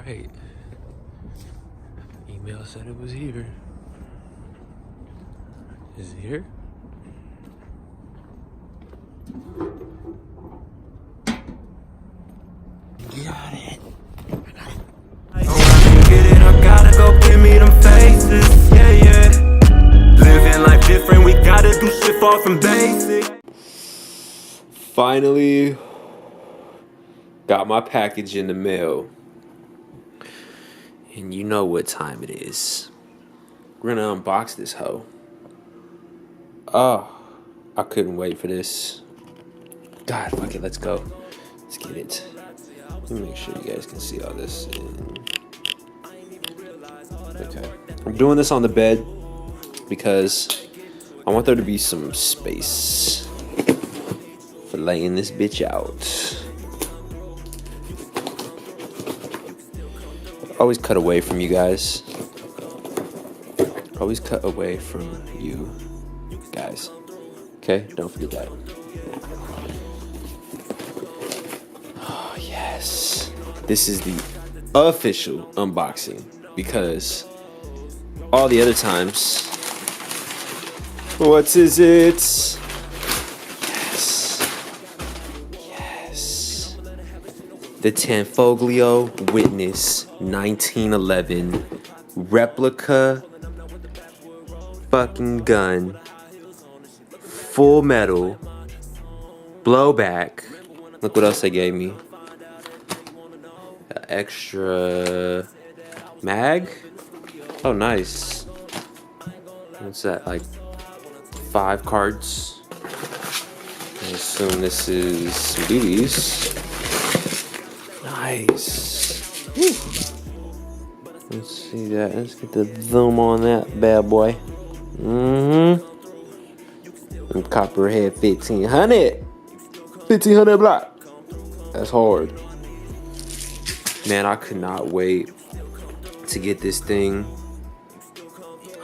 right. Email said it was here. Is it here? Got it. I gotta go give me them faces. Yeah, yeah. Living life different, we gotta do shit far from basic. Finally got my package in the mail. And you know what time it is. We're gonna unbox this hoe. Oh, I couldn't wait for this. God, fuck it, let's go. Let's get it. Let me make sure you guys can see all this. Okay. I'm doing this on the bed because I want there to be some space for laying this bitch out. Always cut away from you guys. Always cut away from you guys. Okay? Don't forget that. Oh, yes. This is the official unboxing because all the other times. What is it? Yes. The Tanfoglio Witness 1911 replica fucking gun, full metal, blowback. Look what else they gave me. An extra mag. Oh, nice. What's that? Like 5 cards. I assume this is some BBs. Nice. Woo. Let's see that. Let's get the zoom on that bad boy. And Copperhead 1500. 1500 block. That's hard. Man, I could not wait to get this thing.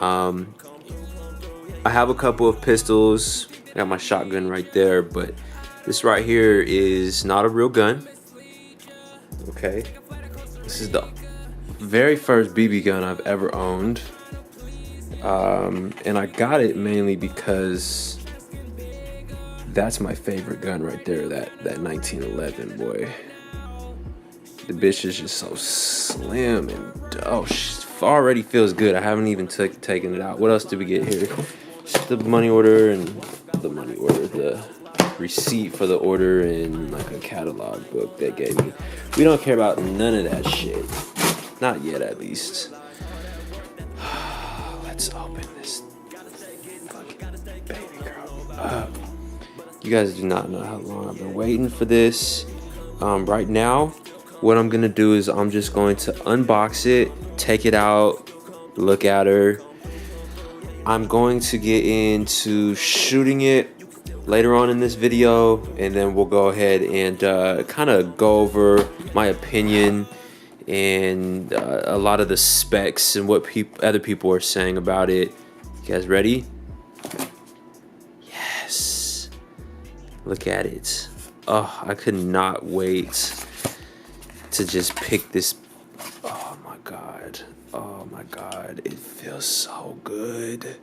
I have a couple of pistols. I got my shotgun right there, but this right here is not a real gun. Okay. This is the very first BB gun I've ever owned. And I got it mainly because that's my favorite gun right there, that 1911, boy. The bitch is just so slim and oh, already feels good. I haven't even taken it out. What else did we get here? Just the money order and the receipt for the order and like a catalog book they gave me. We don't care about none of that shit. Not yet, at least. Let's open this fucking baby girl up. You guys do not know how long I've been waiting for this. Right now, what I'm gonna do is I'm just going to unbox it, take it out, look at her. I'm going to get into shooting it later on in this video, and then we'll go ahead and kind of go over my opinion and a lot of the specs and what other people are saying about it. You guys ready? Yes. Look at it. Oh, I could not wait to just pick this. Oh my god. Oh my god. It feels so good.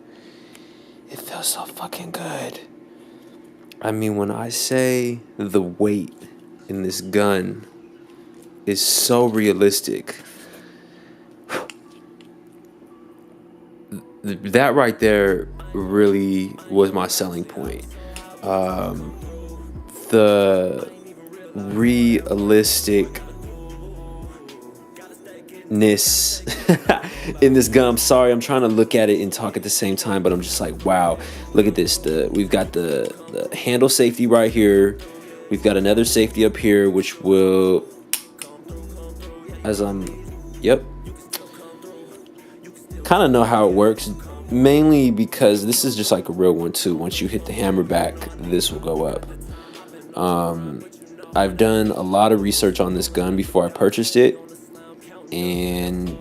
It feels so fucking good. I mean, when I say the weight in this gun is so realistic, that right there really was my selling point. The realisticness in this gun. I'm sorry, I'm trying to look at it and talk at the same time, but I'm just like, wow, look at this. We've got the handle safety right here. We've got another safety up here, which will, as yep, kind of know how it works, mainly because this is just like a real one too. Once you hit the hammer back, this will go up. I've done a lot of research on this gun before I purchased it, and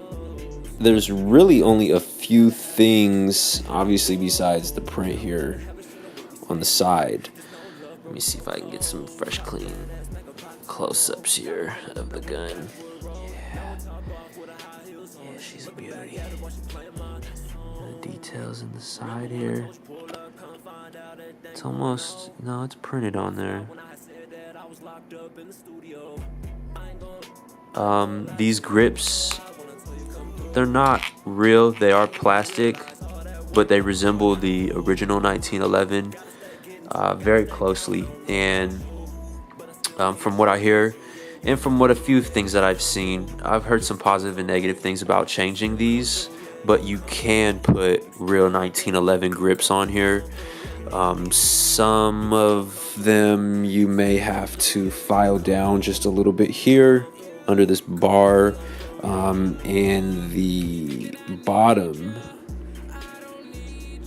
there's really only a few things, obviously, besides the print here on the side. Let me see if I can get some fresh, clean close-ups here of the gun. Yeah. beauty. The details in the side here. It's almost, no, it's printed on there. These grips, they're not real, they are plastic, but they resemble the original 1911 very closely. And from what I hear, and from what a few things that I've seen, I've heard some positive and negative things about changing these, but you can put real 1911 grips on here. Some of them you may have to file down just a little bit here under this bar, and the bottom,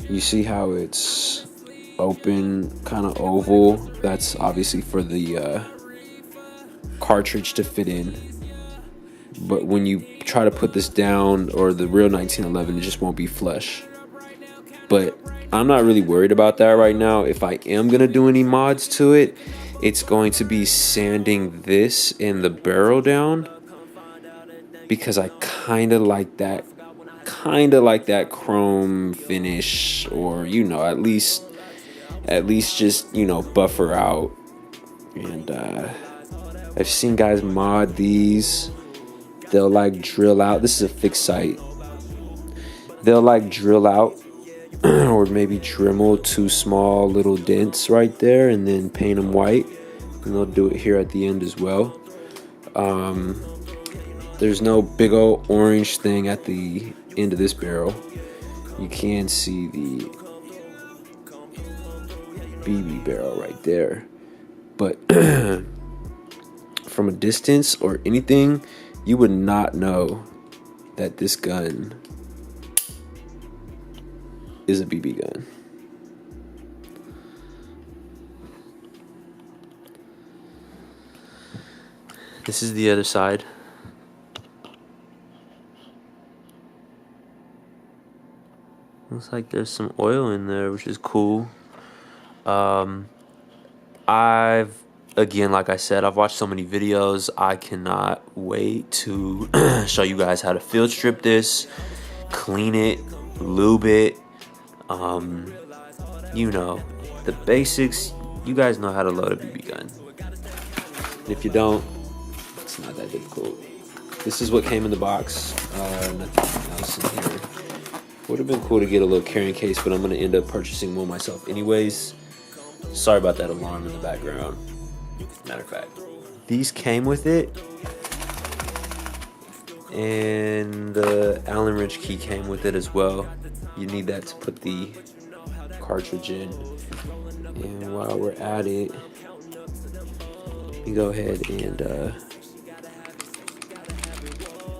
you see how it's open, kind of oval. That's obviously for the cartridge to fit in, but when you try to put this down, or the real 1911, it just won't be flush. But I'm not really worried about that right now. If I am gonna do any mods to it, it's going to be sanding this in the barrel down, because I kind of like that chrome finish, or at least just buffer out. And I've seen guys mod these. They'll like drill out. This is a fixed sight. They'll like drill out or maybe Dremel 2 small little dents right there, and then paint them white, and they'll do it here at the end as well. There's no big old orange thing at the end of this barrel. You can see the BB barrel right there, but from a distance or anything, you would not know that this gun is a BB gun. This is the other side. Looks like there's some oil in there, which is cool. Again, like I said, I've watched so many videos. I cannot wait to show you guys how to field strip this, clean it, lube it. The basics. You guys know how to load a BB gun. If you don't, it's not that difficult. This is what came in the box. Nothing else in here. Would have been cool to get a little carrying case, but I'm going to end up purchasing one myself anyways. Sorry about that alarm in the background. Matter of fact, these came with it, and the Allen wrench key came with it as well. You need that to put the cartridge in. And while we're at it, you go ahead and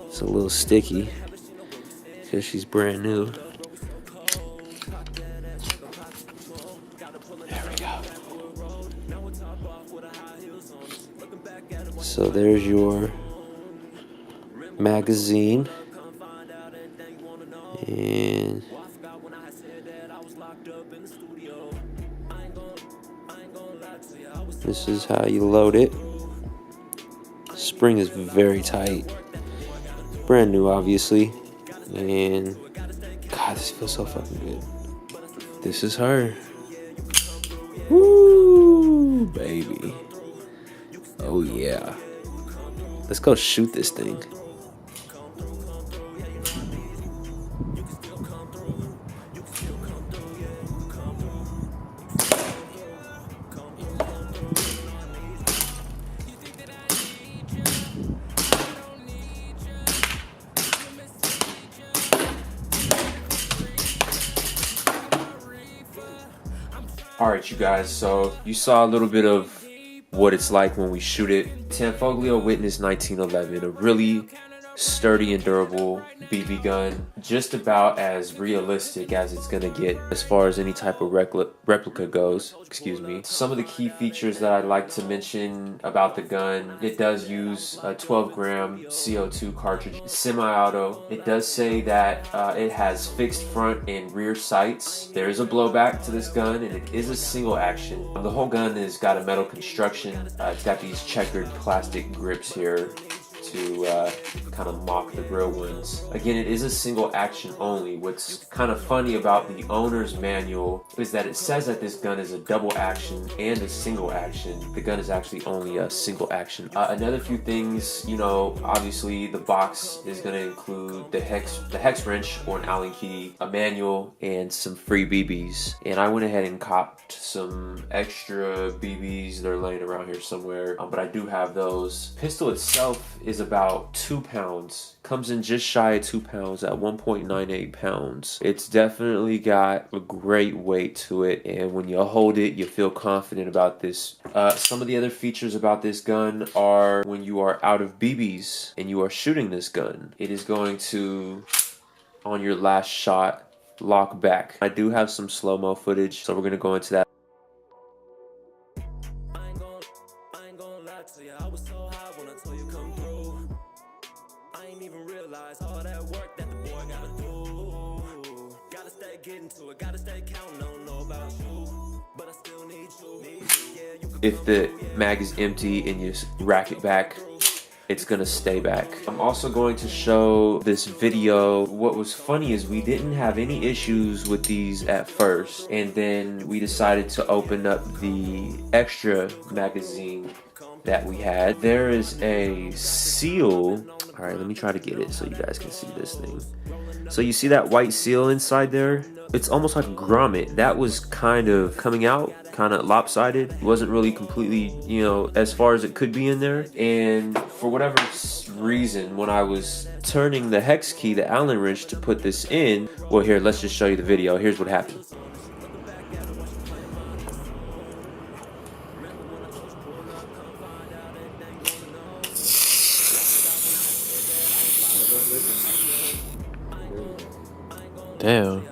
it's a little sticky because she's brand new. There we go. So there's your magazine, and this is how you load it. Spring is very tight, brand new obviously, and God, this feels so fucking good. This is her. Woo, baby. Oh yeah. Let's go shoot this thing. Alright, you guys, so you saw a little bit of what it's like when we shoot it. Tanfoglio Witness 1911, a really sturdy and durable BB gun, just about as realistic as it's gonna get as far as any type of replica goes. Excuse me. Some of the key features that I'd like to mention about the gun: it does use a 12-gram CO2 cartridge, semi-auto. It does say that it has fixed front and rear sights. There is a blowback to this gun, and it is a single action. The whole gun has got a metal construction. It's got these checkered plastic grips here to kind of mock the real ones. Again, it is a single action only. What's kind of funny about the owner's manual is that it says that this gun is a double action and a single action. The gun is actually only a single action. Another few things, you know, obviously the box is going to include the hex wrench or an Allen key, a manual, and some free BBs. And I went ahead and copped some extra BBs. They're laying around here somewhere, but I do have those. Pistol itself is about 2 pounds. Comes in just shy of 2 pounds at 1.98 pounds. It's definitely got a great weight to it, and when you hold it, you feel confident about this. Some of the other features about this gun are when you are out of BBs and you are shooting this gun, it is going to, on your last shot, lock back. I do have some slow-mo footage, so we're going to go into that. I was so high when I told you come through. I ain't even realize all that work that the boy gotta do. Gotta stay getting to it, gotta stay counting, don't know about you, but I still need you. Yeah, you if the mag is empty and you rack it back, it's gonna stay back. I'm also going to show this video. What was funny is we didn't have any issues with these at first, and then we decided to open up the extra magazine that we had. There is a seal. All right, let me try to get it so you guys can see this thing. So you see that white seal inside there? It's almost like a grommet. That was kind of coming out, kind of lopsided. It wasn't really completely, you know, as far as it could be in there. And for whatever reason, when I was turning the hex key, the Allen wrench, to put this in, well, here, let's just show you the video. Here's what happened. Damn.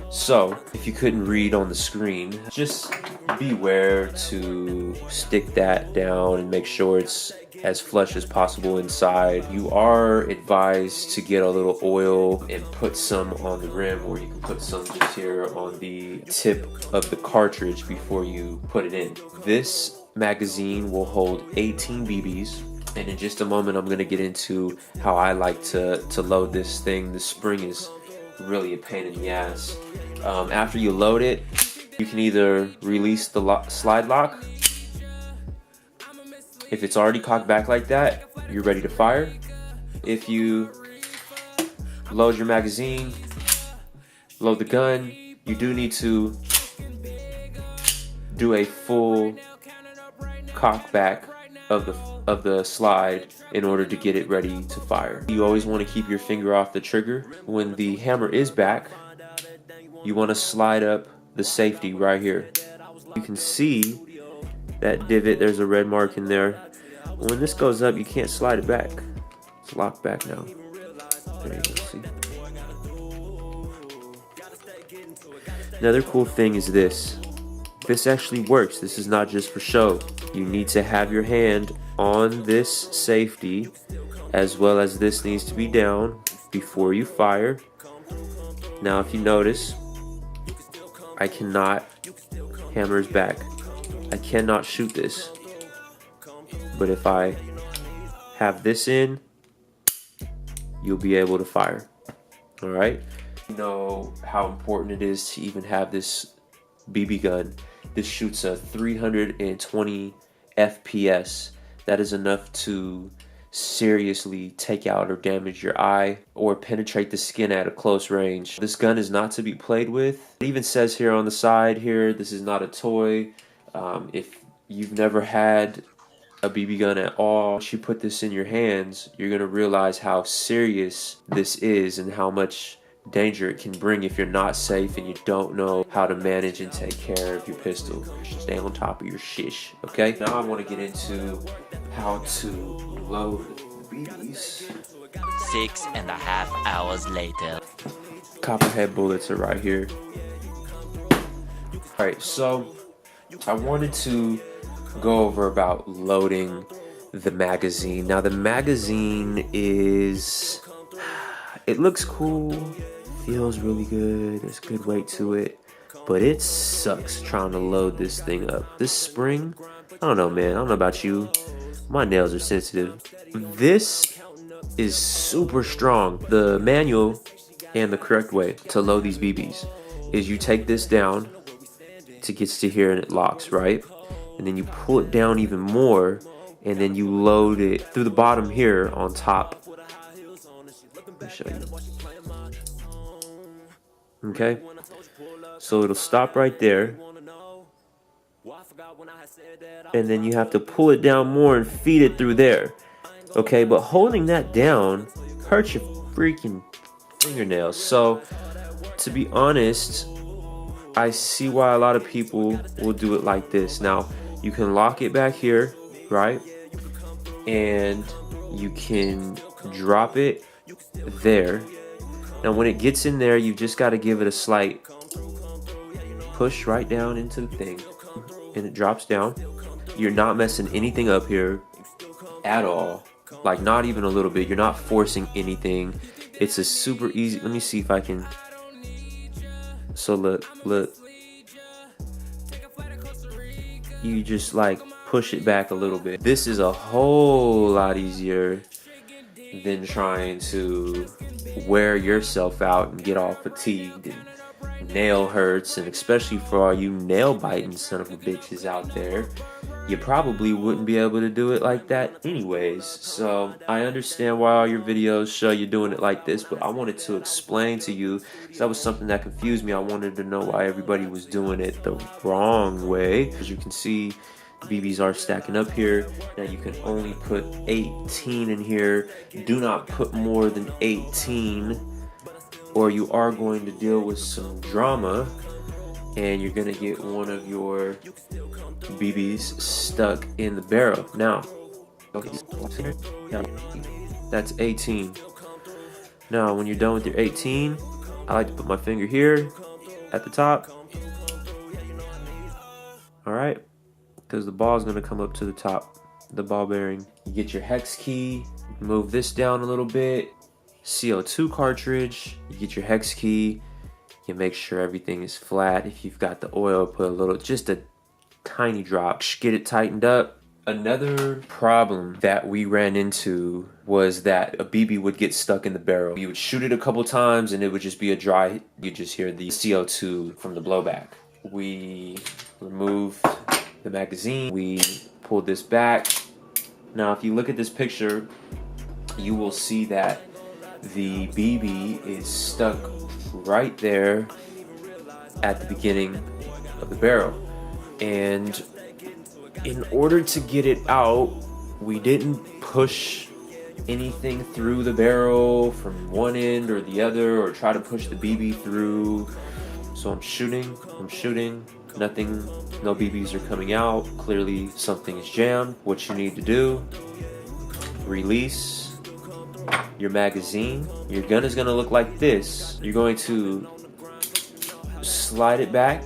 So, if you couldn't read on the screen, just beware to stick that down and make sure it's as flush as possible inside. You are advised to get a little oil and put some on the rim, or you can put some just here on the tip of the cartridge before you put it in. This magazine will hold 18 BBs. And in just a moment, I'm going to get into how I like to load this thing. The spring is really a pain in the ass. After you load it, you can either release the slide lock. If it's already cocked back like that, you're ready to fire. If you load your magazine, load the gun, you do need to do a full cock back of the slide in order to get it ready to fire. You always want to keep your finger off the trigger. When the hammer is back, you want to slide up the safety right here. You can see that divot, there's a red mark in there. When this goes up, you can't slide it back. It's locked back now. There you go, see. Another cool thing is this. This actually works. This is not just for show. You need to have your hand on this safety, as well as this needs to be down before you fire. Now, if you notice, I cannot, hammer's back. I cannot shoot this. But if I have this in, you'll be able to fire. All right? You know how important it is to even have this BB gun. This shoots a 320 FPS. That is enough to seriously take out or damage your eye or penetrate the skin at a close range. This gun is not to be played with. It even says here on the side here, this is not a toy. If you've never had a BB gun at all, once you put this in your hands, you're gonna realize how serious this is and how much danger it can bring if you're not safe and you don't know how to manage and take care of your pistol. Stay on top of your shish, okay? Now I want to get into how to load the BBs. 6.5 hours later. Copperhead bullets are right here. Alright, so I wanted to go over about loading the magazine. Now the magazine is, it looks cool, feels really good, there's good weight to it, but it sucks trying to load this thing up. This spring, I don't know, man, I don't know about you, my nails are sensitive. This is super strong. The manual and the correct way to load these BBs is you take this down to get to here and it locks, right? And then you pull it down even more, and then you load it through the bottom here on top. Let me show you. Okay, so it'll stop right there, and then you have to pull it down more and feed it through there. Okay, but holding that down hurts your freaking fingernails. So to be honest, I see why a lot of people will do it like this. Now you can lock it back here, right? And you can drop it there. Now when it gets in there, you just got to give it a slight push right down into the thing, and it drops down. You're not messing anything up here at all, like not even a little bit. You're not forcing anything. It's a super easy. Let me see if I can. So look, you just like push it back a little bit. This is a whole lot easier than trying to wear yourself out and get all fatigued and nail hurts, and especially for all you nail biting son of a bitches out there, you probably wouldn't be able to do it like that anyways. So I understand why all your videos show you doing it like this, but I wanted to explain to you, because that was something that confused me. I wanted to know why everybody was doing it the wrong way. As you can see, BBs are stacking up here. Now you can only put 18 in here. Do not put more than 18, or you are going to deal with some drama, and you're gonna get one of your BBs stuck in the barrel. Now, that's 18. Now, when you're done with your 18, I like to put my finger here at the top. All right, because the ball is gonna come up to the top, the ball bearing. You get your hex key, move this down a little bit. CO2 cartridge, you get your hex key. You make sure everything is flat. If you've got the oil, put a little, just a tiny drop, get it tightened up. Another problem that we ran into was that a BB would get stuck in the barrel. You would shoot it a couple times and it would just be a dry, you just hear the CO2 from the blowback. We removed the magazine, we pulled this back. Now if you look at this picture, you will see that the BB is stuck right there at the beginning of the barrel, and in order to get it out, we didn't push anything through the barrel from one end or the other, or try to push the BB through. So I'm shooting, nothing, no BBs are coming out. Clearly something is jammed. What you need to do, release your magazine. Your gun is going to look like this. You're going to slide it back,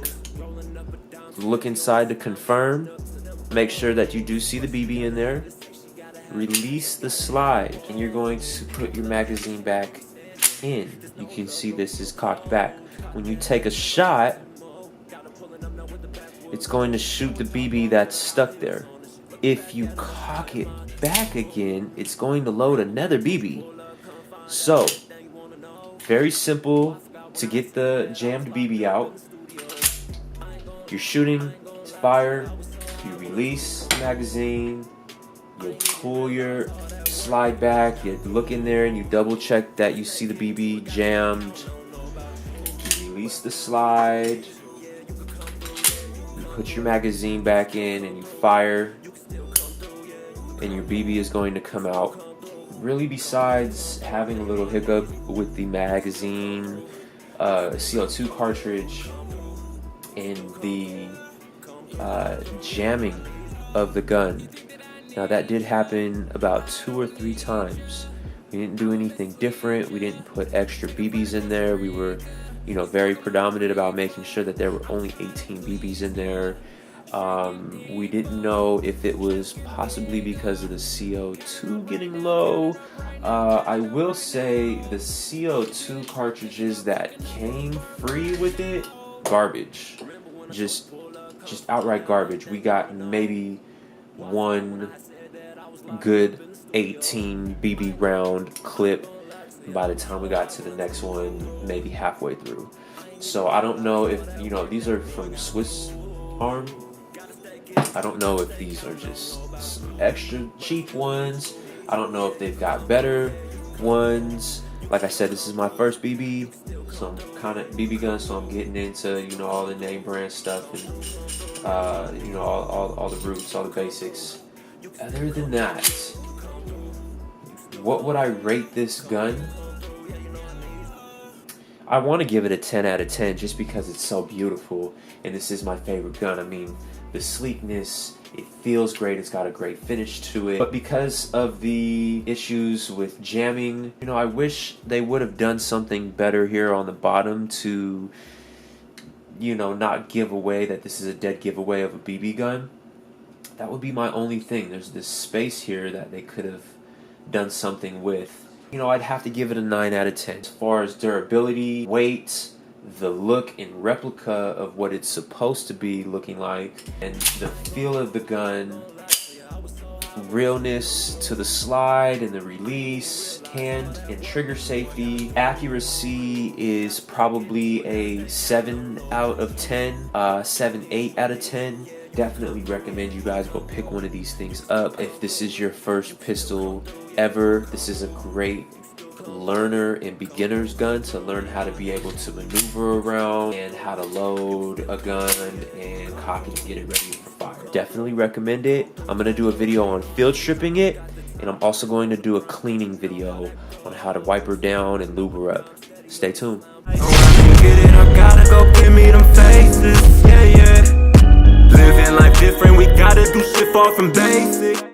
look inside to confirm, make sure that you do see the BB in there, release the slide, and you're going to put your magazine back in. You can see this is cocked back. When you take a shot, it's going to shoot the BB that's stuck there. If you cock it back again, it's going to load another BB. So, very simple to get the jammed BB out. You're shooting, it's fire, you release the magazine, you pull your slide back, you look in there and you double check that you see the BB jammed. You release the slide, you put your magazine back in and you fire, and your BB is going to come out. Really, besides having a little hiccup with the magazine, CO2 cartridge, and the jamming of the gun. Now that did happen about 2 or 3 times. We didn't do anything different. We didn't put extra BBs in there. We were, very predominant about making sure that there were only 18 BBs in there. We didn't know if it was possibly because of the CO2 getting low. I will say the CO2 cartridges that came free with it, garbage. Just outright garbage. We got maybe one good 18 BB round clip by the time we got to the next one, maybe halfway through. So I don't know if, you know, these are from Swiss Arm. I don't know if these are just some extra cheap ones. I don't know if they've got better ones. Like I said, this is my first BB, so I'm kind of BB gun, so I'm getting into, you know, all the name brand stuff and you know, all the roots, all the basics. Other than that, what would I rate this gun? I want to give it a 10 out of 10 just because it's so beautiful, and this is my favorite gun. I mean, the sleekness, it feels great, it's got a great finish to it. But because of the issues with jamming, you know, I wish they would have done something better here on the bottom to, you know, not give away that this is a dead giveaway of a BB gun. That would be my only thing. There's this space here that they could have done something with. You know, I'd have to give it a 9 out of 10. As far as durability, weight, the look and replica of what it's supposed to be looking like, and the feel of the gun, realness to the slide and the release, hand and trigger safety, accuracy is probably a 7 out of 10, 7, 8 out of 10. Definitely recommend you guys go pick one of these things up. If this is your first pistol ever, this is a great learner and beginner's gun to learn how to be able to maneuver around and how to load a gun and cock it and get it ready for fire. Definitely recommend it. I'm going to do a video on field stripping it, and I'm also going to do a cleaning video on how to wipe her down and lube her up. Stay tuned. Living life different, we gotta do shit far from basic.